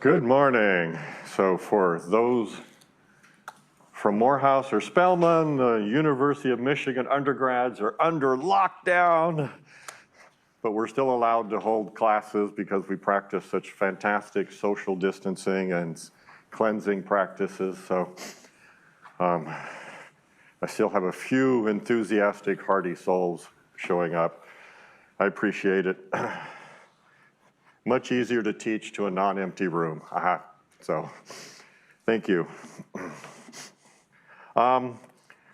Good morning. So for those from Morehouse or Spelman, the University of Michigan undergrads are under lockdown, but we're still allowed to hold classes because we practice such fantastic social distancing and cleansing practices. So I still have a few enthusiastic, hardy souls showing up. I appreciate it. Much easier to teach to a non-empty room. Aha. So, thank you.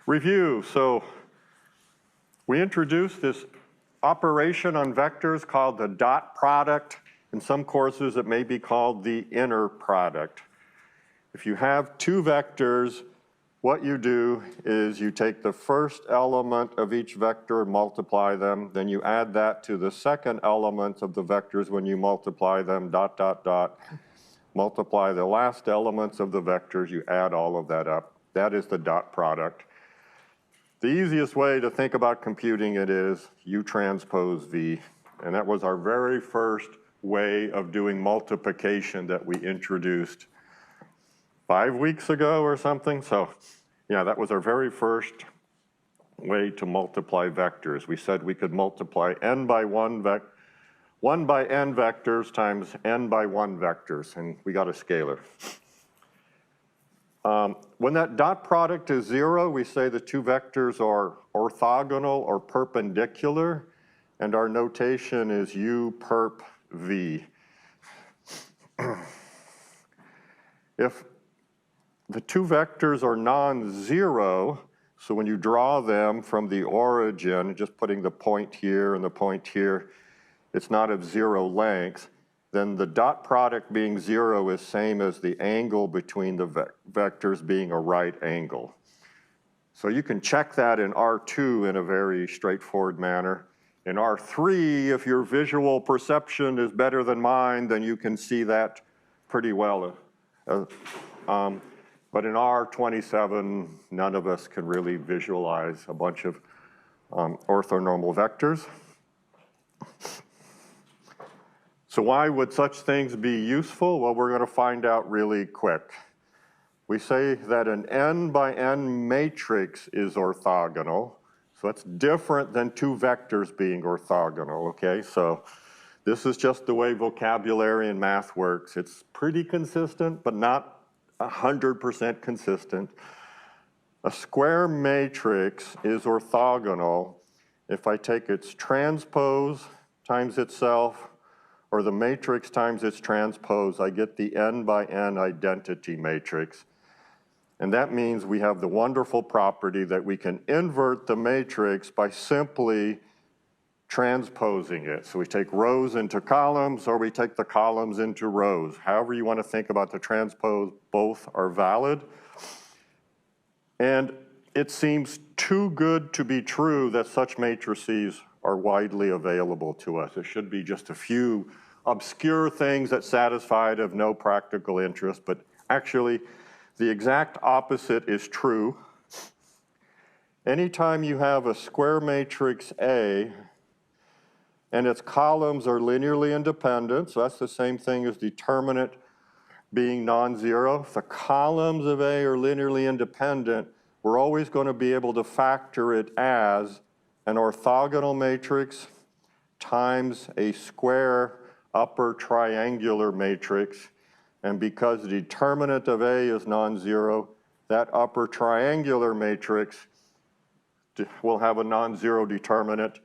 Review. So, we introduced this operation on vectors called the dot product. In some courses, it may be called the inner product. If you have two vectors, what you do is you take the first element of each vector and multiply them, then you add that to the second element of the vectors when you multiply them, dot, dot, dot. Multiply the last elements of the vectors, you add all of that up. That is the dot product. The easiest way to think about computing it is U transpose V, and that was our very first way of doing multiplication that we introduced 5 weeks ago or something. So yeah, that was our very first way to multiply vectors. We said we could multiply n by 1 by n vectors times n by 1 vectors, and we got a scalar. When that dot product is 0, we say the two vectors are orthogonal or perpendicular, and our notation is U perp V. If the two vectors are non-zero, so when you draw them from the origin, just putting the point here and the point here, it's not of 0 length, then the dot product being 0 is same as the angle between the vectors being a right angle. So you can check that in R2 in a very straightforward manner. In R3, if your visual perception is better than mine, then you can see that pretty well. But in R27, none of us can really visualize a bunch of orthonormal vectors. So why would such things be useful? Well, we're going to find out really quick. We say that an n by n matrix is orthogonal. So that's different than two vectors being orthogonal, okay? So this is just the way vocabulary and math works. It's pretty consistent, but not 100% consistent. A square matrix is orthogonal if I take its transpose times itself, or the matrix times its transpose, I get the n by n identity matrix. And that means we have the wonderful property that we can invert the matrix by simply transposing it. So we take rows into columns, or we take the columns into rows. However you want to think about the transpose, both are valid. And it seems too good to be true that such matrices are widely available to us. There should be just a few obscure things that satisfy it of no practical interest, but actually the exact opposite is true. Anytime you have a square matrix A, and its columns are linearly independent, so that's the same thing as determinant being non-zero. If the columns of A are linearly independent, we're always going to be able to factor it as an orthogonal matrix times a square upper triangular matrix. And because the determinant of A is non-zero, that upper triangular matrix will have a non-zero determinant.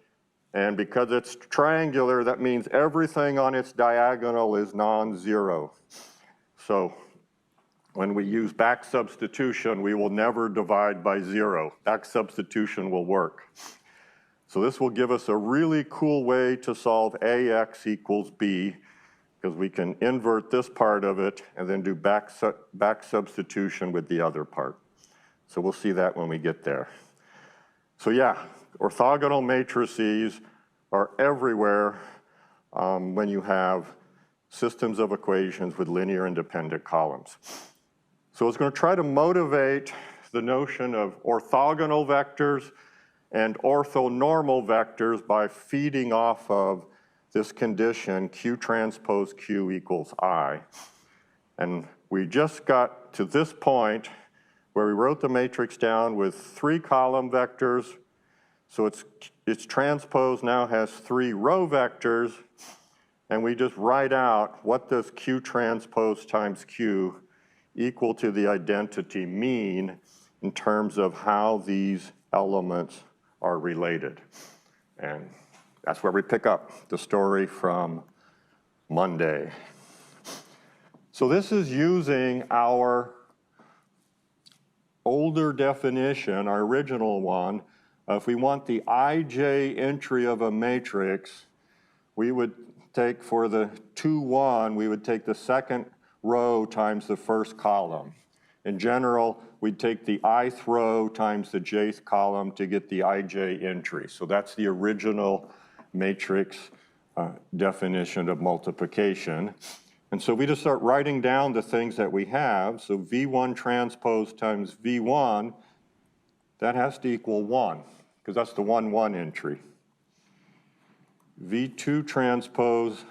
And because it's triangular, that means everything on its diagonal is non-zero. So when we use back substitution, we will never divide by 0. Back substitution will work. So this will give us a really cool way to solve AX equals B, because we can invert this part of it and then do back substitution with the other part. So we'll see that when we get there. So yeah, orthogonal matrices are everywhere when you have systems of equations with linear independent columns. So I was going to try to motivate the notion of orthogonal vectors and orthonormal vectors by feeding off of this condition Q transpose Q equals I. And we just got to this point where we wrote the matrix down with 3 column vectors. So its transpose now has 3 row vectors. And we just write out what does Q transpose times Q equal to the identity mean in terms of how these elements are related. And that's where we pick up the story from Monday. So this is using our older definition, our original one. If we want the ij entry of a matrix, we would take for the 2, 1, we would take the second row times the first column. In general, we'd take the ith row times the jth column to get the ij entry. So that's the original matrix definition of multiplication. And so we just start writing down the things that we have. So V1 transpose times V1, that has to equal 1, because that's the 1, 1 entry. V2 transpose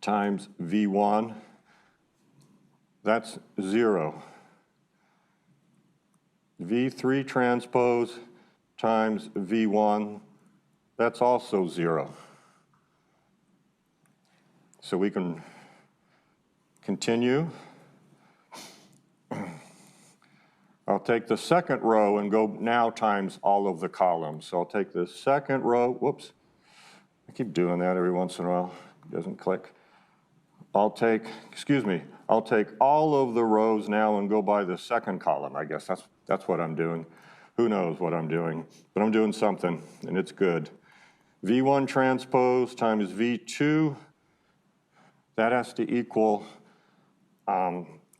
times V1, that's 0. V3 transpose times V1, that's also 0. So we can continue. I'll take the second row and go now times all of the columns. So I'll take the second row, whoops, I keep doing that every once in a while, it doesn't click. I'll take all of the rows now and go by the second column. I guess that's what I'm doing. Who knows what I'm doing, but I'm doing something and it's good. V1 transpose times V2, that has to equal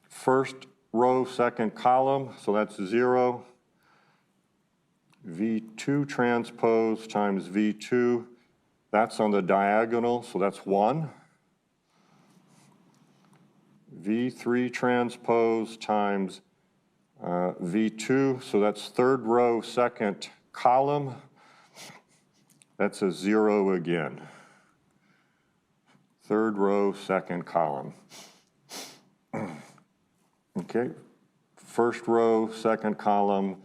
first row, second column, so that's 0. V2 transpose times V2, that's on the diagonal, so that's 1. V3 transpose times V2, so that's third row, second column, that's a 0 again. Third row, second column. Okay, first row, second column,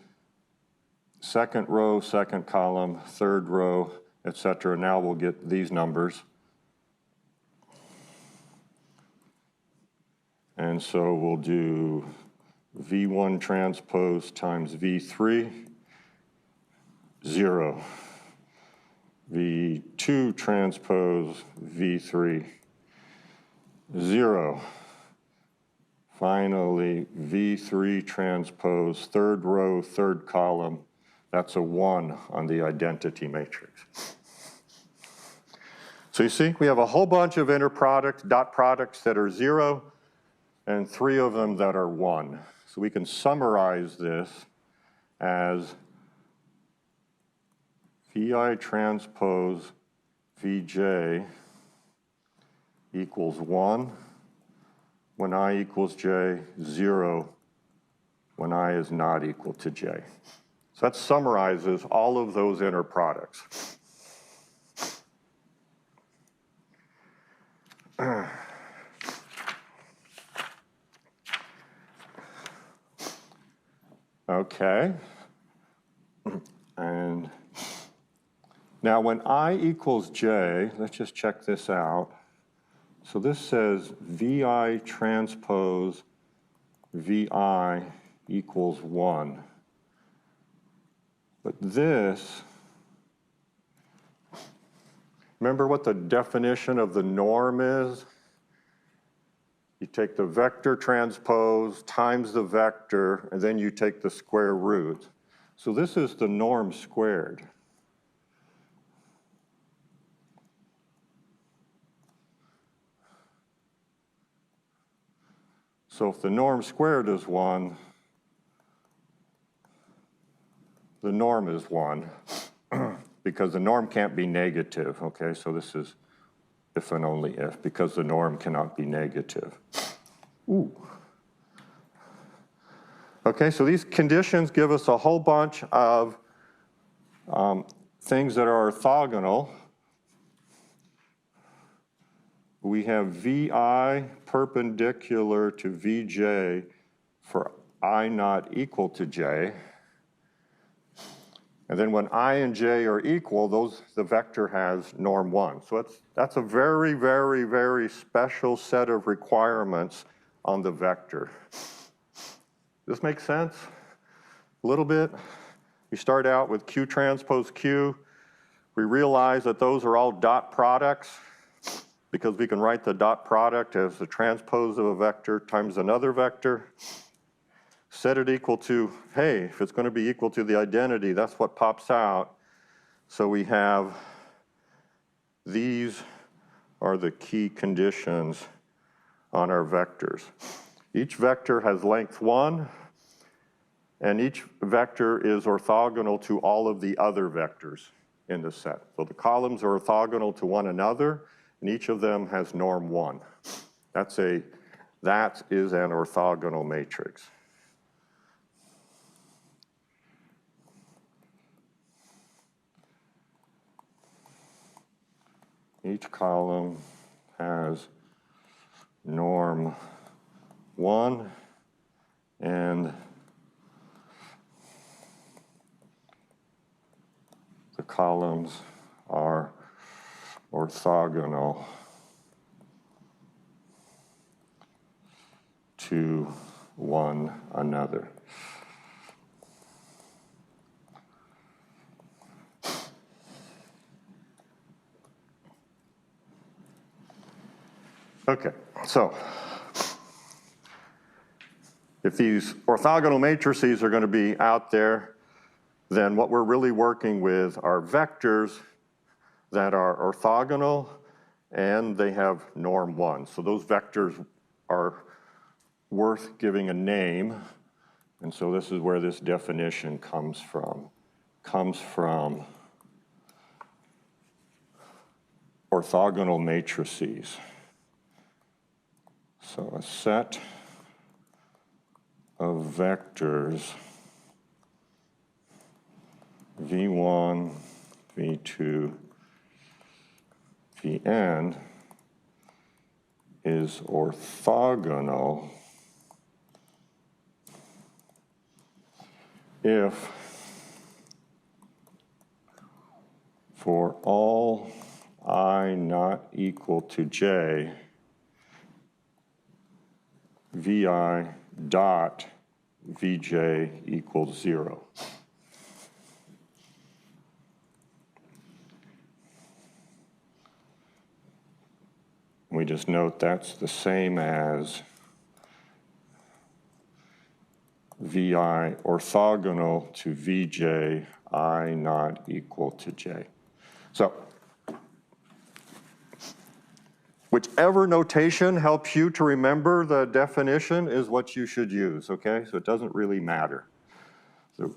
second row, second column, third row, etc. Now we'll get these numbers. And so we'll do V1 transpose times V3, 0. V2 transpose V3, 0. Finally, V3 transpose, third row, third column, that's a 1 on the identity matrix. So you see, we have a whole bunch of inner product, dot products that are 0, and 3 of them that are 1. So we can summarize this as Vi transpose Vj equals 1 when I equals j, 0 when I is not equal to j. So that summarizes all of those inner products. Okay, and now when I equals j, let's just check this out. So this says Vi transpose Vi equals 1. But this, remember what the definition of the norm is? You take the vector transpose times the vector, and then you take the square root. So this is the norm squared. So if the norm squared is 1, the norm is 1, because the norm can't be negative, okay? So this is if and only if, because the norm cannot be negative. Ooh. Okay, so these conditions give us a whole bunch of things that are orthogonal. we have VI perpendicular to VJ for I not equal to J. And then when I and J are equal, the vector has norm 1. So that's a very, very, very special set of requirements on the vector. This makes sense? A little bit? We start out with Q transpose Q. We realize that those are all dot products because we can write the dot product as the transpose of a vector times another vector. Set it equal to, hey, if it's going to be equal to the identity, that's what pops out. So we have, these are the key conditions on our vectors. Each vector has length 1, and each vector is orthogonal to all of the other vectors in the set. So the columns are orthogonal to one another, and each of them has norm 1. That is an orthogonal matrix. Each column has norm 1 and the columns are orthogonal to one another. Okay, so if these orthogonal matrices are going to be out there, then what we're really working with are vectors that are orthogonal and they have norm 1. So those vectors are worth giving a name, and so this is where this definition comes from. Comes from orthogonal matrices. So a set of vectors V1, V2, Vn is orthogonal if for all I not equal to j, Vi dot Vj equals 0. We just note that's the same as Vi orthogonal to Vj I not equal to j. So whichever notation helps you to remember the definition is what you should use, okay? So it doesn't really matter. So,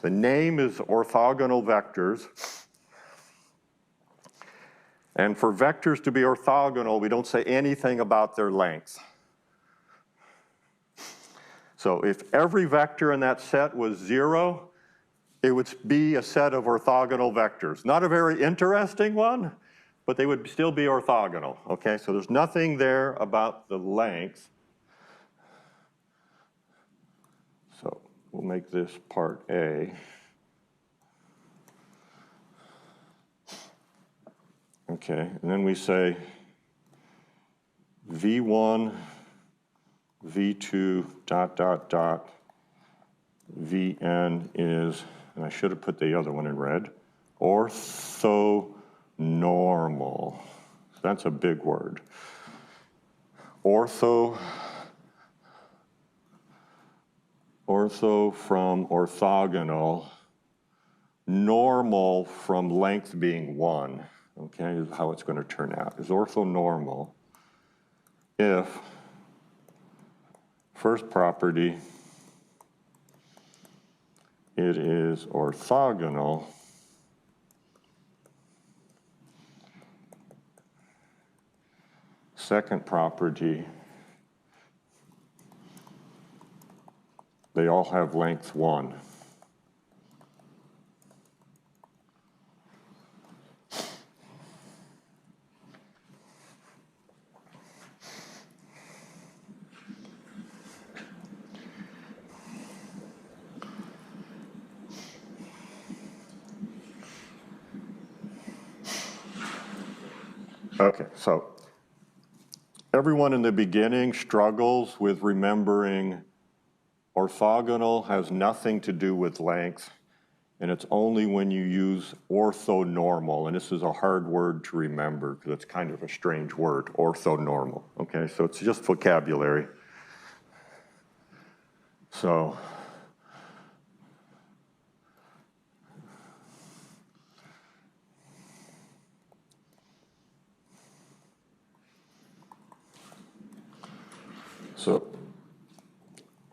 the name is orthogonal vectors. And for vectors to be orthogonal, we don't say anything about their length. So if every vector in that set was 0, it would be a set of orthogonal vectors. Not a very interesting one, but they would still be orthogonal, okay? So there's nothing there about the length. So we'll make this part A. Okay, and then we say V1, V2, dot, dot, dot, Vn is, and I should have put the other one in red, orthonormal. So that's a big word. Ortho from orthogonal, normal from length being 1. Okay, is how it's going to turn out. Is orthonormal if first property, it is orthogonal second property, they all have length 1. Okay, so everyone in the beginning struggles with remembering orthogonal has nothing to do with length, and it's only when you use orthonormal, and this is a hard word to remember because it's kind of a strange word, orthonormal. Okay, so it's just vocabulary. So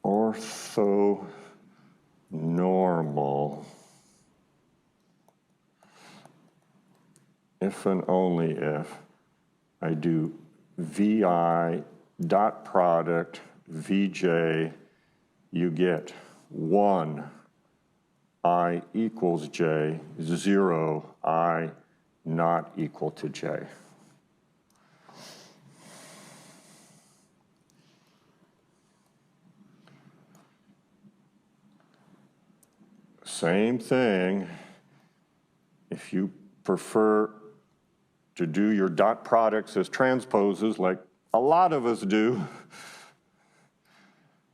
orthonormal, if and only if I do VI dot product VJ, you get 1 I equals J, 0 I not equal to J. Same thing, if you prefer to do your dot products as transposes like a lot of us do,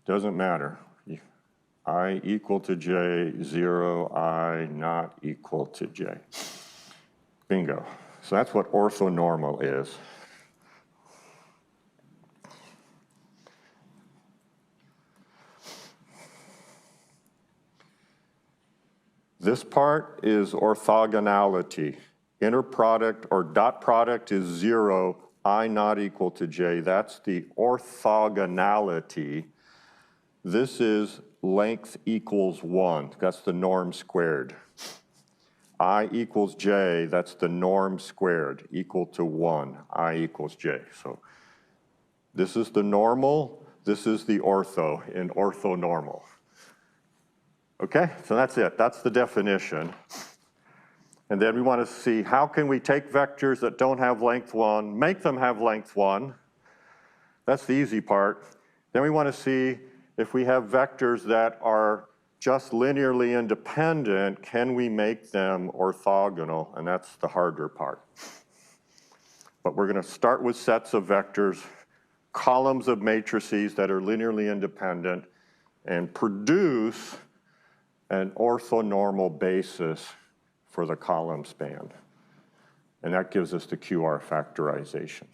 doesn't matter. I equal to J, 0 I not equal to J. Bingo. So that's what orthonormal is. This part is orthogonality. Inner product or dot product is 0, I not equal to J. That's the orthogonality. This is length equals 1. That's the norm squared. I equals J, that's the norm squared, equal to 1. I equals J. So this is the normal, this is the ortho in orthonormal. Okay, so that's it. That's the definition. And then we want to see how can we take vectors that don't have length 1, make them have length 1. That's the easy part. Then we want to see if we have vectors that are just linearly independent, can we make them orthogonal? And that's the harder part. But we're going to start with sets of vectors, columns of matrices that are linearly independent, and produce an orthonormal basis for the column span. And that gives us the QR factorization.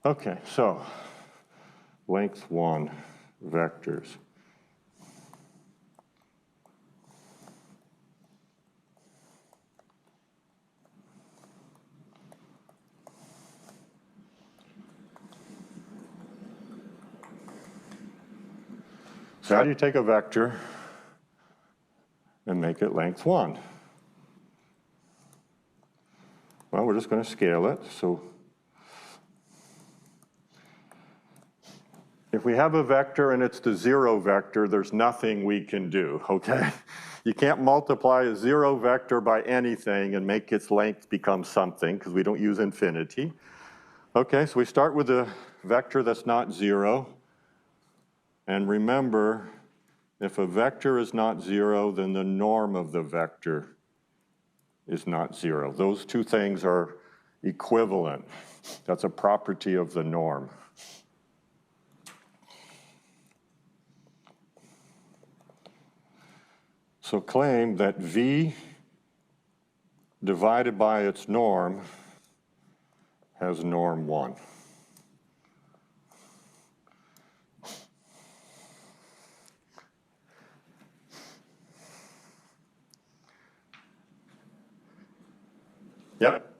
Okay, so length 1 vectors. So how do you take a vector and make it length 1? Well, we're just going to scale it. So if we have a vector and it's the 0 vector, there's nothing we can do, okay? You can't multiply a 0 vector by anything and make its length become something because we don't use infinity. Okay, so we start with a vector that's not 0. And remember, if a vector is not 0, then the norm of the vector is not 0. Those two things are equivalent. That's a property of the norm. So claim that V divided by its norm has norm 1. Yep.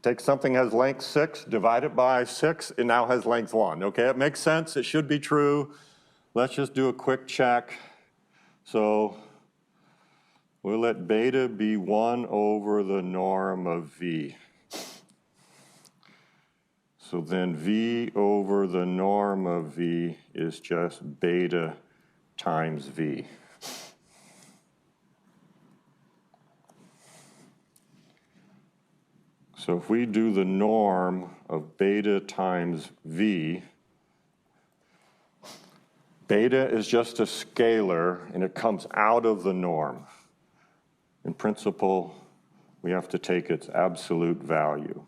Take something has length 6, divide it by 6, it now has length 1. Okay, it makes sense, it should be true. Let's just do a quick check. So we'll let beta be 1 over the norm of V. So then V over the norm of V is just beta times V. So if we do the norm of beta times V, beta is just a scalar and it comes out of the norm. In principle, we have to take its absolute value.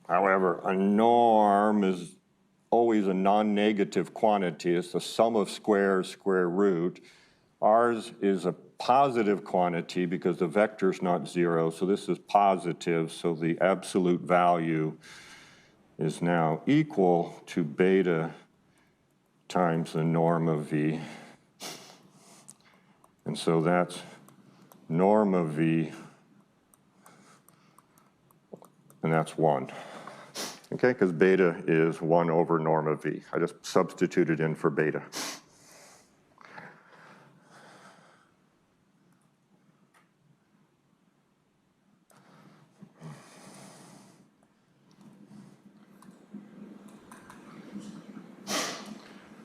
However, a norm is always a non-negative quantity. It's the sum of squares, square root. Ours is a positive quantity because the vector is not zero, so this is positive, so the absolute value is now equal to beta times the norm of V. And so that's norm of V, and that's 1. Okay, because beta is 1 over norm of V. I just substituted in for beta.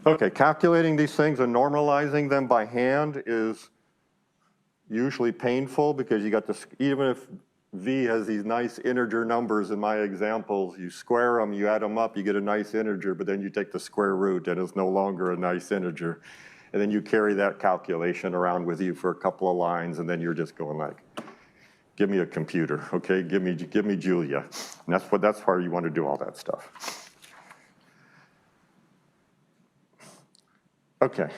Okay, calculating these things and normalizing them by hand is usually painful because you got this, even if V has these nice integer numbers in my examples, you square them, you add them up, you get a nice integer, but then you take the square root and it's no longer a nice integer. And then you carry that calculation around with you for a couple of lines, and then you're just going like, give me a computer, okay? Give me Julia. And that's where you want to do all that stuff. Okay,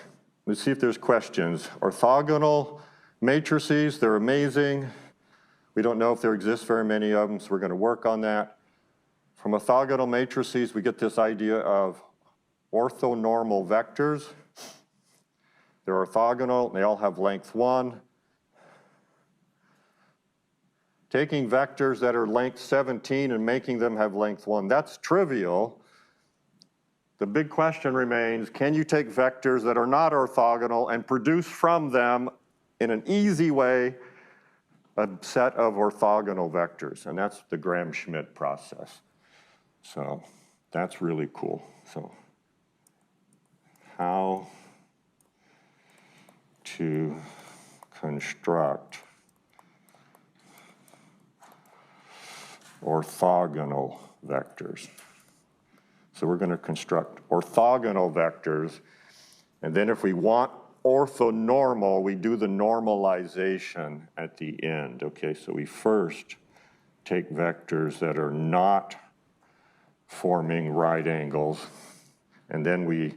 let's see if there's questions. Orthogonal matrices, they're amazing. We don't know if there exist very many of them, so we're going to work on that. From orthogonal matrices, we get this idea of orthonormal vectors. They're orthogonal, they all have length 1. Taking vectors that are length 17 and making them have length 1, that's trivial. The big question remains, can you take vectors that are not orthogonal and produce from them in an easy way a set of orthogonal vectors? And that's the Gram-Schmidt process. So that's really cool. So how to construct orthogonal vectors. So we're going to construct orthogonal vectors, and then if we want orthonormal, we do the normalization at the end. Okay, so we first take vectors that are not forming right angles, and then we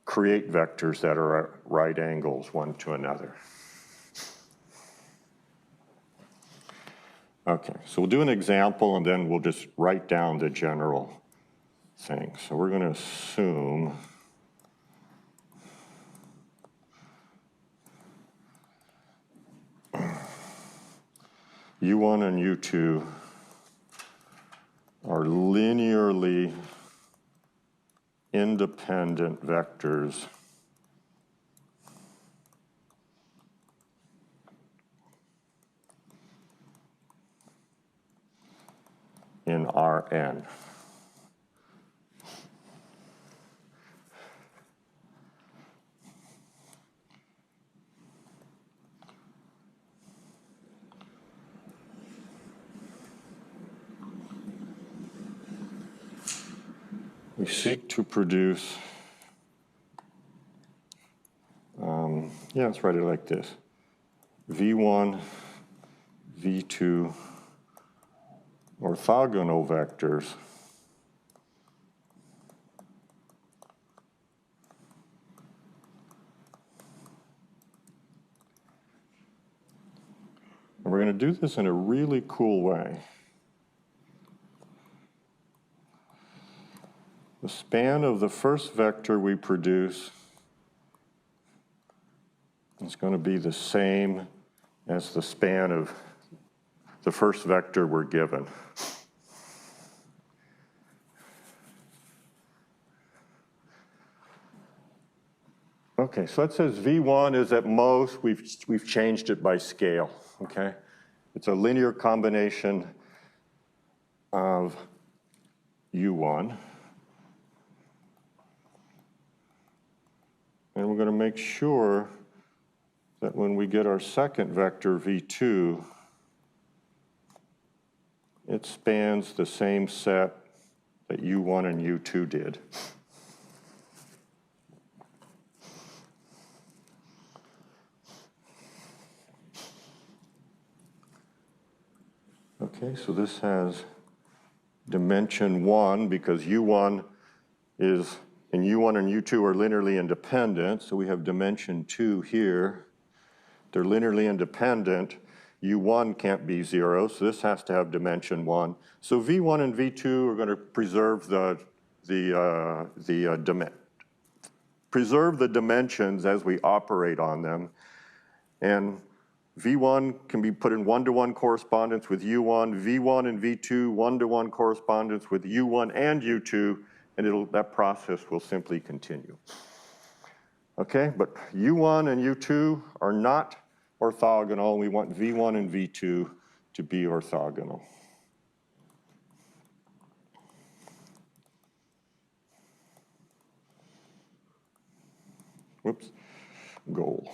create vectors that are at right angles one to another. Okay, so we'll do an example, and then we'll just write down the general thing. So we're going to assume U1 and U2 are linearly independent vectors in Rn. We seek to produce, let's write it like this. V1, V2 orthogonal vectors and we're going to do this in a really cool way. The span of the first vector we produce is going to be the same as the span of the first vector we're given. Okay, so that says V1 is at most, we've changed it by scale, okay? It's a linear combination of U1. And we're going to make sure that when we get our second vector, V2, it spans the same set that U1 and U2 did. Okay, so this has dimension 1 because U1 is, and U1 and U2 are linearly independent, so we have dimension 2 here. They're linearly independent. U1 can't be 0, so this has to have dimension 1. So V1 and V2 are going to preserve preserve the dimensions as we operate on them. And V1 can be put in one-to-one correspondence with U1, V1 and V2, one-to-one correspondence with U1 and U2, and that process will simply continue. Okay, but U1 and U2 are not orthogonal. We want V1 and V2 to be orthogonal. Whoops, goal.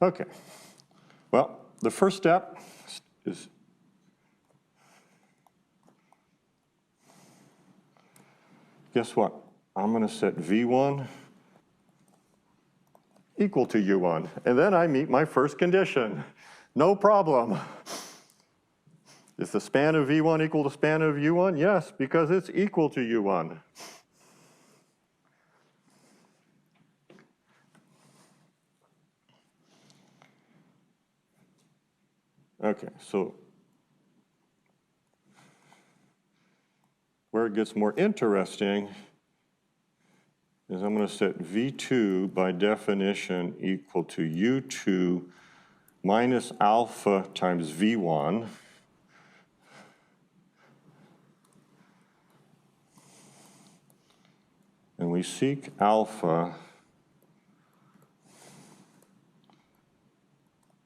Okay, well, the first step is guess what? I'm going to set V1 equal to U1, and then I meet my first condition. No problem. Is the span of V1 equal to span of U1? Yes, because it's equal to U1. Okay, so where it gets more interesting is I'm going to set V2 by definition equal to U2 minus alpha times V1. And we seek alpha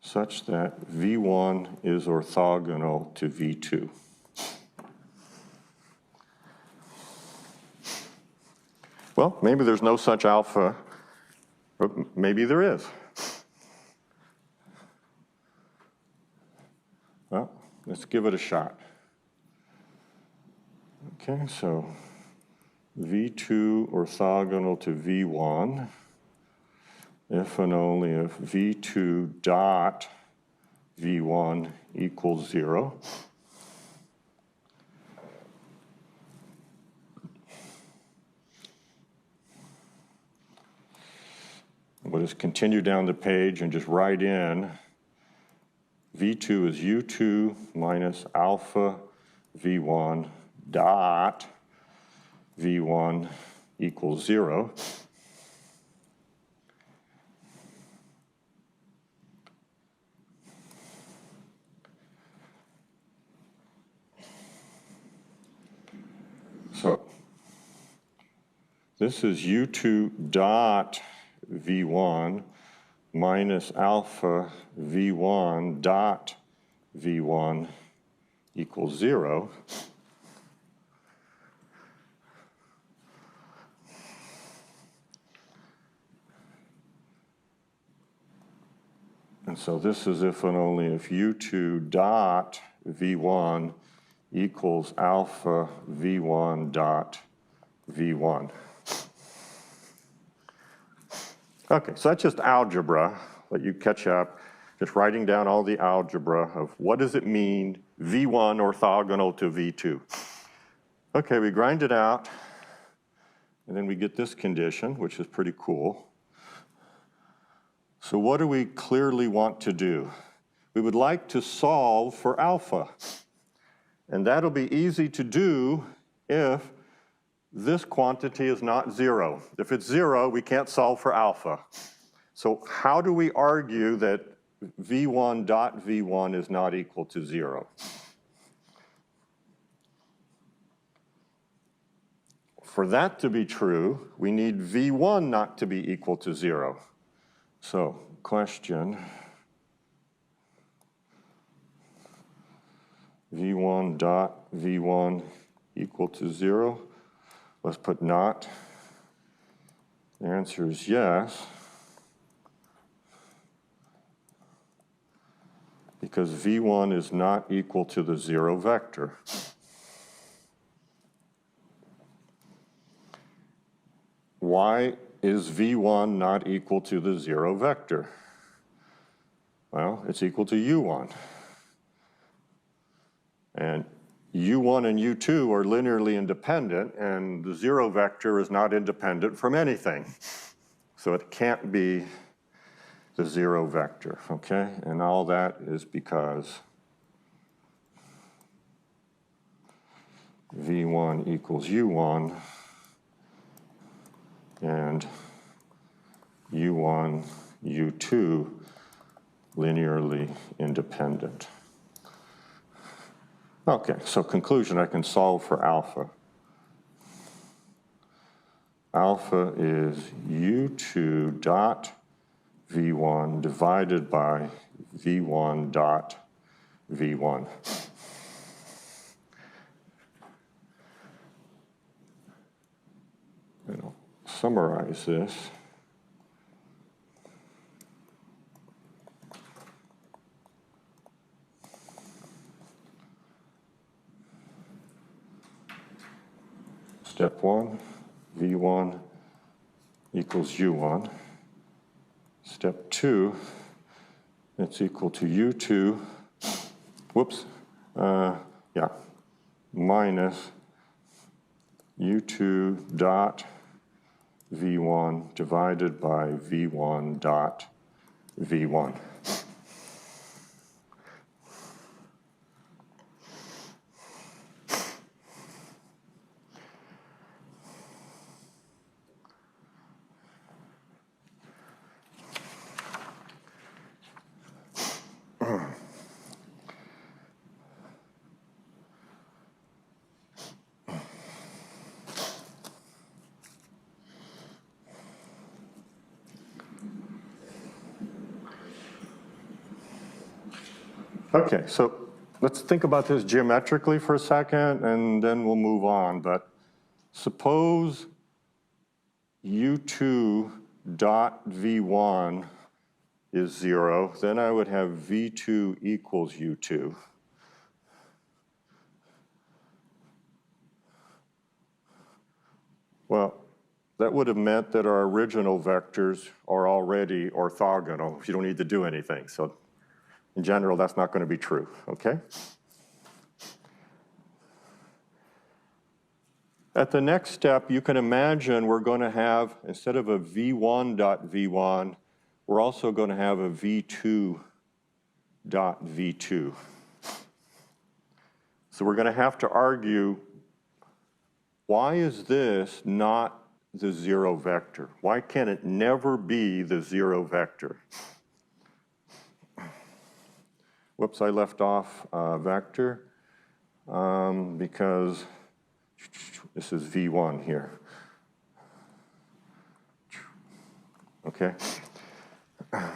such that V1 is orthogonal to V2. Well, maybe there's no such alpha, but maybe there is. Well, let's give it a shot. Okay, so V2 orthogonal to V1 if and only if V2 dot V1 equals 0. We'll just continue down the page and just write in V2 is U2 minus alpha V1 dot V1 equals 0. So this is U2 dot V1 minus alpha V1 dot V1 equals 0. And so this is if and only if U2 dot V1 equals alpha V1 dot V1. Okay, so that's just algebra. Let you catch up. Just writing down all the algebra of what does it mean V1 orthogonal to V2. Okay, we grind it out, and then we get this condition, which is pretty cool. So what do we clearly want to do? We would like to solve for alpha. And that'll be easy to do if this quantity is not 0. If it's 0, we can't solve for alpha. So how do we argue that V1 dot V1 is not equal to 0? For that to be true, we need V1 not to be equal to 0. So, question, V1 dot V1 equal to 0? Let's put not. The answer is yes, because V1 is not equal to the 0 vector. Why is V1 not equal to the 0 vector? Well, it's equal to U1. And u1 and u2 are linearly independent, and the 0 vector is not independent from anything. So it can't be the 0 vector, okay? And all that is because v1 equals u1 and u1, u2 linearly independent. Okay, so conclusion, I can solve for alpha. Alpha is u2 dot v1 divided by v1 dot v1. And I'll summarize this. Step 1, v1 equals u1. Step 2, it's equal to u2, minus u2 dot v1 divided by v1 dot v1. Okay, so let's think about this geometrically for a second, and then we'll move on. But suppose u2 dot v1 is 0, then I would have v2 equals u2. Well, that would have meant that our original vectors are already orthogonal. You don't need to do anything. So in general, that's not going to be true, okay? At the next step, you can imagine we're going to have, instead of a v1 dot v1, we're also going to have a v2 dot v2. So we're going to have to argue, why is this not the 0 vector? Why can it never be the 0 vector? Whoops, I left off vector because this is v1 here. Okay. Well,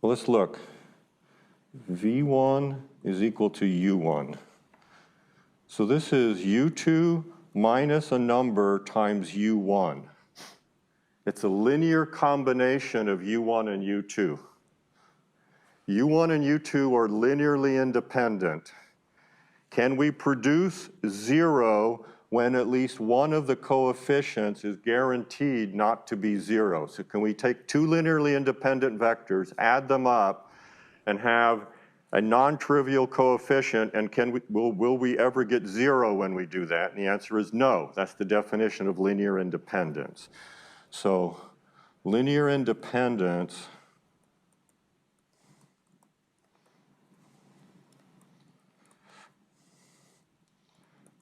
let's look. v1 is equal to u1. So this is u2 minus a number times u1. It's a linear combination of u1 and u2. u1 and u2 are linearly independent. Can we produce 0 when at least one of the coefficients is guaranteed not to be 0? So can we take two linearly independent vectors, add them up, and have a non-trivial coefficient, and will we ever get 0 when we do that? And the answer is no. That's the definition of linear independence. So linear independence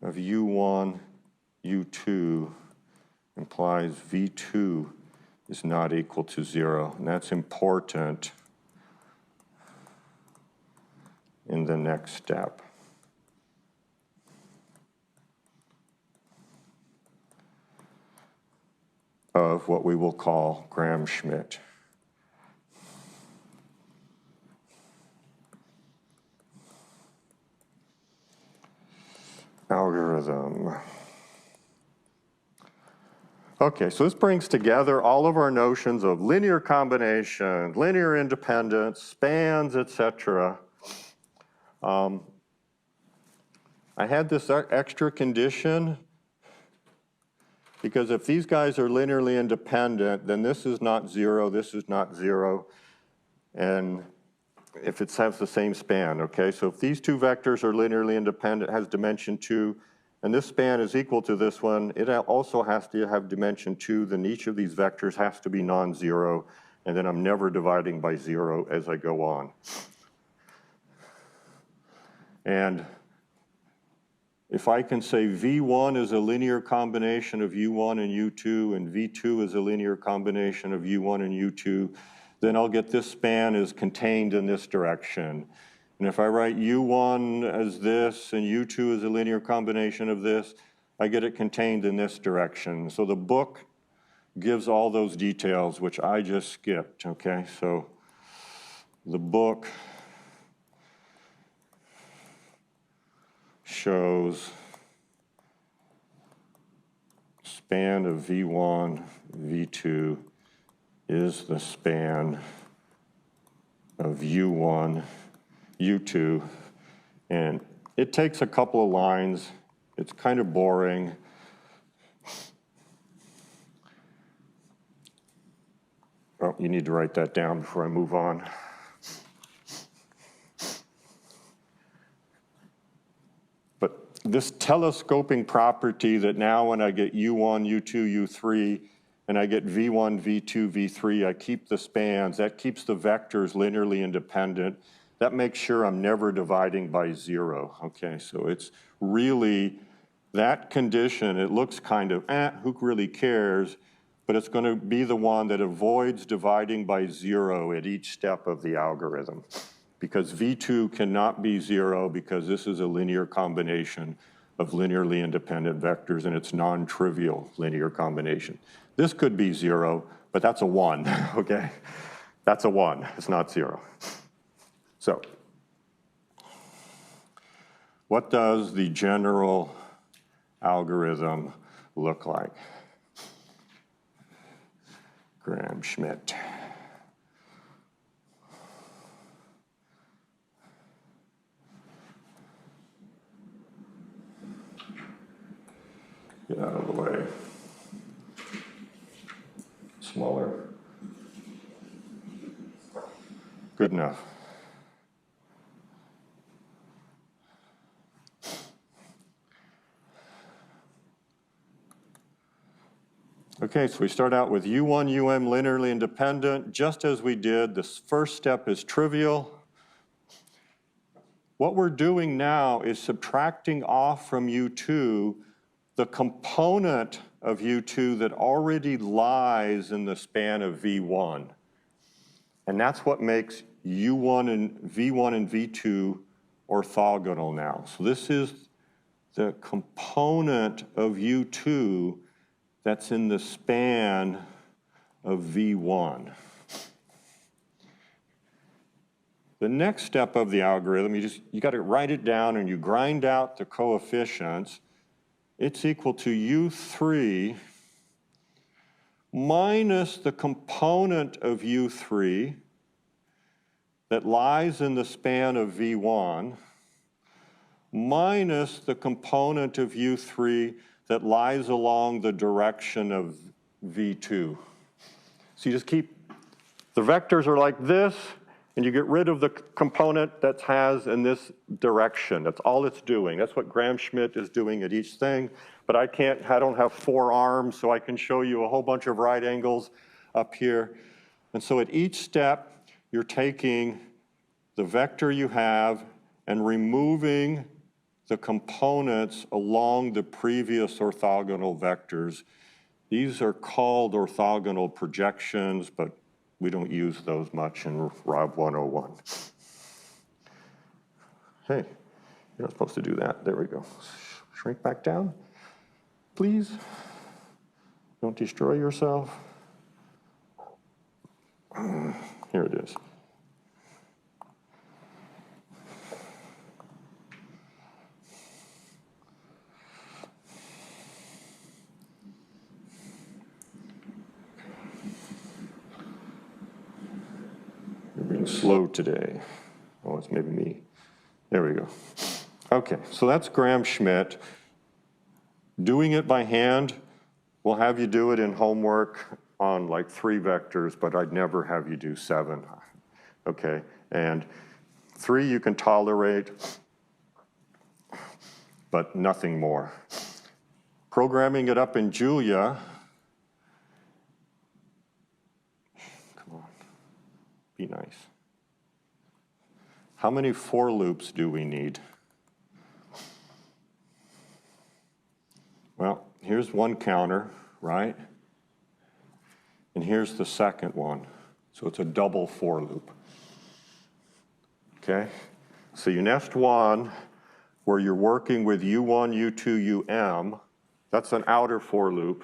of u1, u2 implies v2 is not equal to 0. And that's important in the next step. Of what we will call Gram-Schmidt. Algorithm. Okay, so this brings together all of our notions of linear combination, linear independence, spans, etc. I had this extra condition because if these guys are linearly independent, then this is not 0, this is not 0, and if it has the same span, okay? So if these two vectors are linearly independent, has dimension 2, and this span is equal to this one, it also has to have dimension 2, then each of these vectors has to be non-zero, and then I'm never dividing by 0 as I go on. And if I can say V1 is a linear combination of U1 and U2, and V2 is a linear combination of U1 and U2, then I'll get this span is contained in this direction. And if I write U1 as this and U2 is a linear combination of this, I get it contained in this direction. So the book gives all those details, which I just skipped, okay? So the book shows span of V1, V2 is the span of U1, U2, and it takes a couple of lines. It's kind of boring. Oh, you need to write that down before I move on. But this telescoping property that now when I get U1, U2, U3, and I get V1, V2, V3, I keep the spans, that keeps the vectors linearly independent. That makes sure I'm never dividing by 0, okay? So it's really that condition, it looks kind of, who really cares? But it's going to be the one that avoids dividing by 0 at each step of the algorithm. Because V2 cannot be 0 because this is a linear combination of linearly independent vectors, and it's non-trivial linear combination. This could be 0, but that's a 1, okay? That's a 1, it's not 0. So, what does the general algorithm look like? Schmidt. Get out of the way. Smaller. Good enough. Okay, so we start out with U1, UM linearly independent. Just as we did, this first step is trivial. What we're doing now is subtracting off from U2 the component of U2 that already lies in the span of V1. And that's what makes U1 and V2 orthogonal now. So this is the component of U2 that's in the span of V1. The next step of the algorithm, you got to write it down and you grind out the coefficients. It's equal to U3 minus the component of U3 that lies in the span of V1 minus the component of U3 that lies along the direction of V2. So you just keep, the vectors are like this, and you get rid of the component that has in this direction. That's all it's doing. That's what Schmidt is doing at each thing. But I don't have 4 arms, so I can show you a whole bunch of right angles up here. And so at each step, you're taking the vector you have and removing the components along the previous orthogonal vectors. These are called orthogonal projections, but we don't use those much in Rob 101. Hey, you're not supposed to do that. There we go. Shrink back down, please. Don't destroy yourself. Here it is. Slow today. Oh, it's maybe me. There we go. Okay, so that's Schmidt. Doing it by hand, we'll have you do it in homework on like 3 vectors, but I'd never have you do 7. Okay, And 3 you can tolerate, but nothing more. Programming it up in Julia, come on, be nice. How many for loops do we need? Well, here's one counter, right? And here's the second one. So it's a double for loop. Okay? So you nest one where you're working with U1, U2, UM. That's an outer for loop.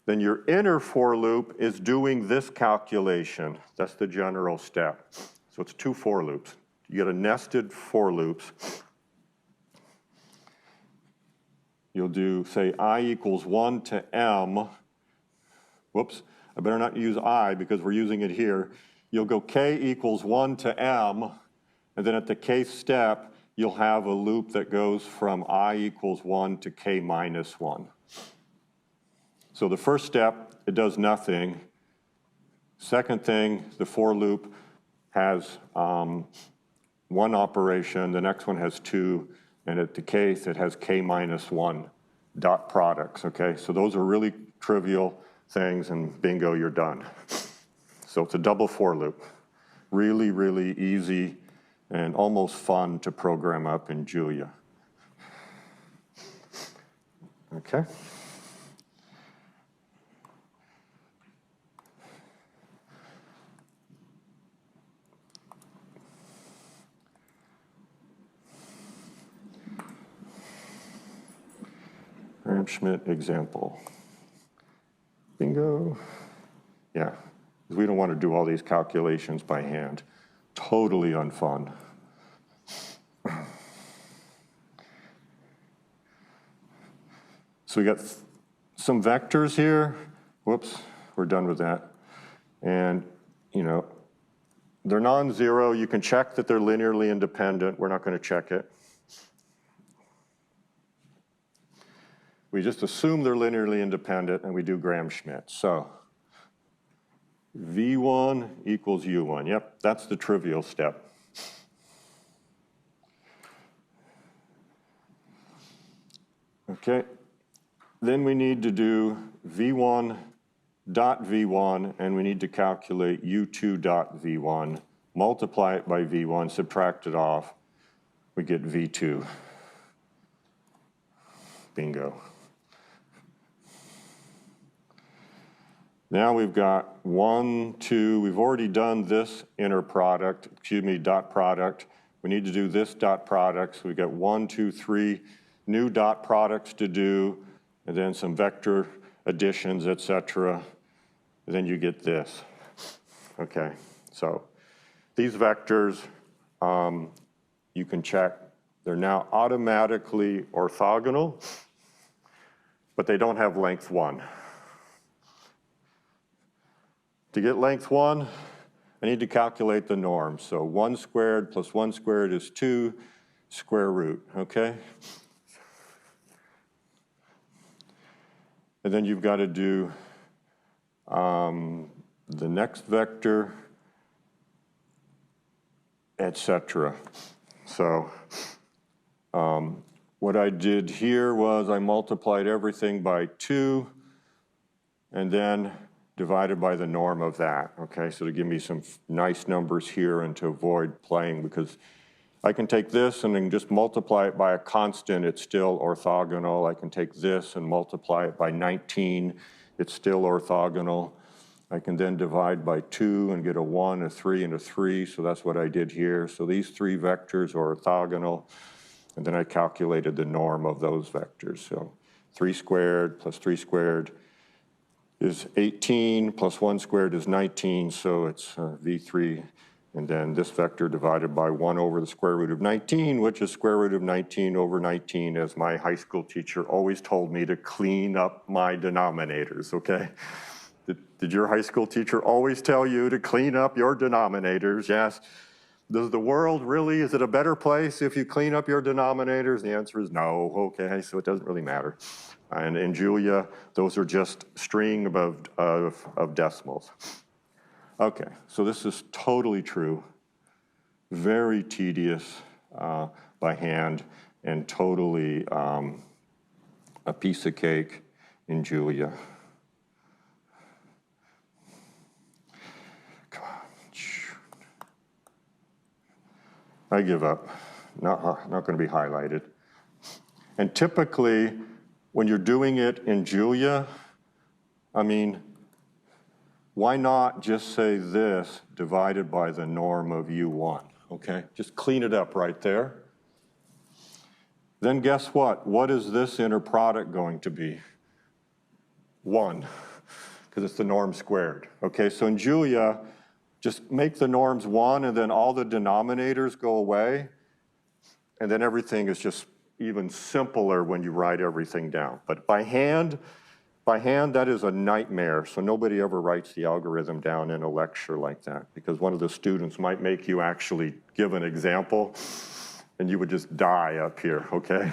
Then your inner for loop is doing this calculation. That's the general step. So it's 2 for loops. You get a nested for loops. You'll do, say, I equals 1 to M. Whoops, I better not use I because we're using it here. You'll go K equals 1 to M, and then at the Kth step, you'll have a loop that goes from I equals 1 to K minus 1. So the first step, it does nothing. Second thing, the for loop has one operation, the next one has 2, and at the Kth, it has K minus 1 dot products, okay? So those are really trivial things, and bingo, you're done. So it's a double for loop. Really, really easy and almost fun to program up in Julia. Okay? Schmidt example. Bingo. Yeah, we don't want to do all these calculations by hand. Totally unfun. So we got some vectors here. Whoops, we're done with that. And, you know, they're non-zero. You can check that they're linearly independent. We're not going to check it. We just assume they're linearly independent, and we do Gram-Schmidt. So V1 equals U1. Yep, that's the trivial step. Okay, then we need to do V1 dot V1, and we need to calculate U2 dot V1, multiply it by V1, subtract it off, we get V2. Bingo. Now we've got 1, 2, we've already done this inner product, dot product. We need to do this dot product, so we got 1, 2, 3 new dot products to do, and then some vector additions, etc. And then you get this. Okay, so these vectors, you can check. They're now automatically orthogonal, but they don't have length 1. To get length 1, I need to calculate the norm. So 1 squared plus 1 squared is 2 square root, okay? And then you've got to do the next vector, etc. So what I did here was I multiplied everything by 2, and then divided by the norm of that, okay? So to give me some nice numbers here and to avoid playing, because I can take this and then just multiply it by a constant, it's still orthogonal. I can take this and multiply it by 19, it's still orthogonal. I can then divide by 2 and get a 1, a 3, and a 3, so that's what I did here. So these 3 vectors are orthogonal, and then I calculated the norm of those vectors. So 3 squared plus 3 squared is 18, plus 1 squared is 19, so it's V3. And then this vector divided by 1 over the square root of 19, which is square root of 19 over 19, as my high school teacher always told me to clean up my denominators, okay? Did your high school teacher always tell you to clean up your denominators? Yes. Does the world really, is it a better place if you clean up your denominators? The answer is no, okay, so it doesn't really matter. And in Julia, those are just string of decimals. Okay, so this is totally true. Very tedious by hand and totally a piece of cake in Julia. Come on. I give up. Not going to be highlighted. And typically, when you're doing it in Julia, I mean, why not just say this divided by the norm of U1, okay? Just clean it up right there. Then guess what? What is this inner product going to be? 1, because it's the norm squared. Okay, so in Julia, just make the norms 1 and then all the denominators go away. And then everything is just even simpler when you write everything down. But by hand, that is a nightmare. So nobody ever writes the algorithm down in a lecture like that, because one of the students might make you actually give an example and you would just die up here, okay?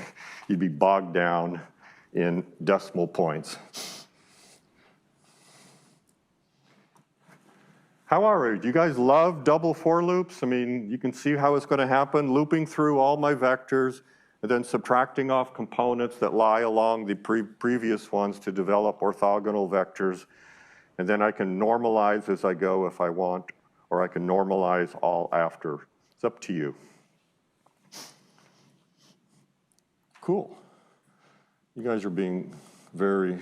You'd be bogged down in decimal points. How are you? Do you guys love double for loops? I mean, you can see how it's going to happen, looping through all my vectors and then subtracting off components that lie along the previous ones to develop orthogonal vectors. And then I can normalize as I go if I want, or I can normalize all after. It's up to you. Cool. You guys are being very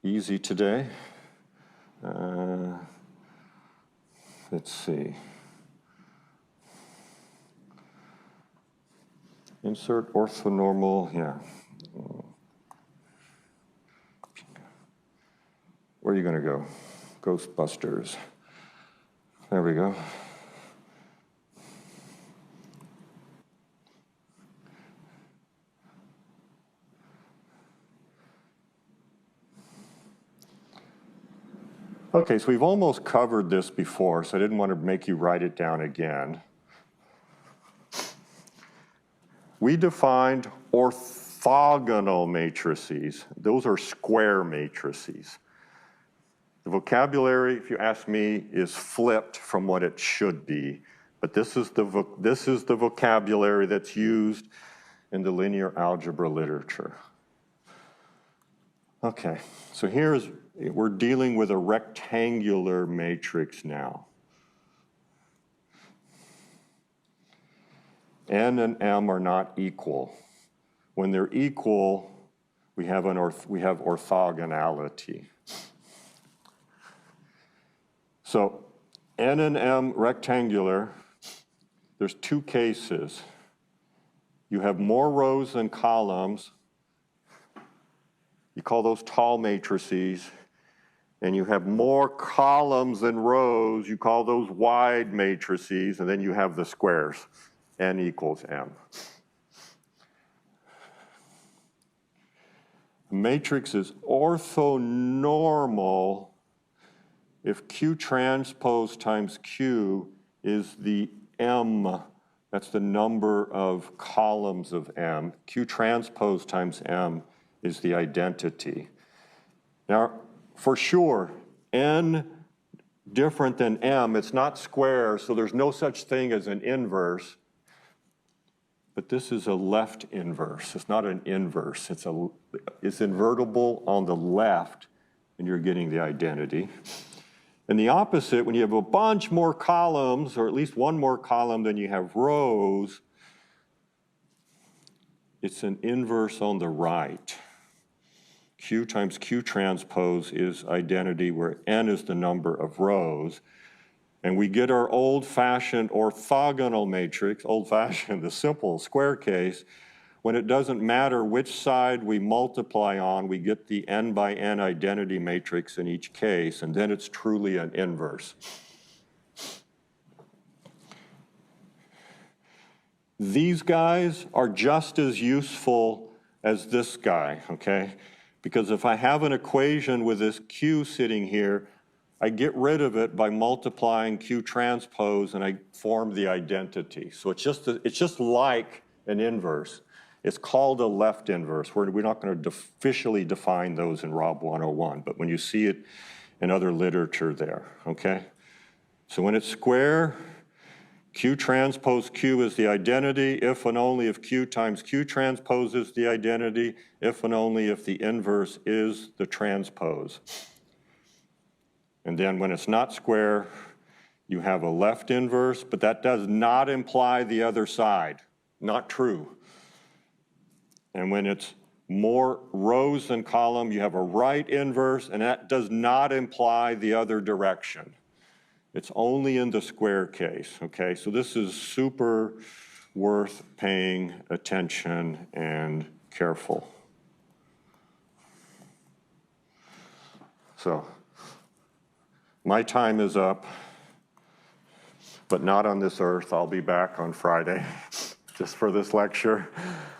easy today. Let's see. Insert orthonormal, yeah. Where are you going to go? Ghostbusters. There we go. Okay, so we've almost covered this before, so I didn't want to make you write it down again. We defined orthogonal matrices. Those are square matrices. The vocabulary, if you ask me, is flipped from what it should be. But this is the vocabulary that's used in the linear algebra literature. Okay, so we're dealing with a rectangular matrix now. N and M are not equal. When they're equal, we have orthogonality. So N and M rectangular, there's 2 cases. You have more rows than columns. You call those tall matrices. And you have more columns than rows. You call those wide matrices. And then you have the squares, N equals M. A matrix is orthonormal if Q transpose times Q is the M. That's the number of columns of M. Q transpose times M is the identity. Now, for sure, N different than M, it's not square, so there's no such thing as an inverse. But this is a left inverse. It's not an inverse. It's invertible on the left, and you're getting the identity. And the opposite, when you have a bunch more columns, or at least one more column than you have rows, it's an inverse on the right. Q times Q transpose is identity, where N is the number of rows. And we get our old-fashioned orthogonal matrix, old-fashioned, the simple square case. When it doesn't matter which side we multiply on, we get the N by N identity matrix in each case, and then it's truly an inverse. These guys are just as useful as this guy, okay? Because if I have an equation with this Q sitting here, I get rid of it by multiplying Q transpose, and I form the identity. So it's just like an inverse. It's called a left inverse. We're not going to officially define those in Rob 101, but when you see it and other literature there, okay? So when it's square, Q transpose Q is the identity if and only if Q times Q transpose is the identity, if and only if the inverse is the transpose. And then when it's not square, you have a left inverse, but that does not imply the other side. Not true. And when it's more rows than column, you have a right inverse, and that does not imply the other direction. It's only in the square case, okay? So this is super worth paying attention and careful. So my time is up, but not on this earth. I'll be back on Friday just for this lecture.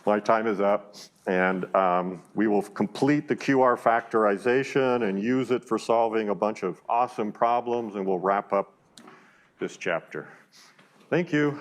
My time is up, and we will complete the QR factorization and use it for solving a bunch of awesome problems, and we'll wrap up this chapter. Thank you.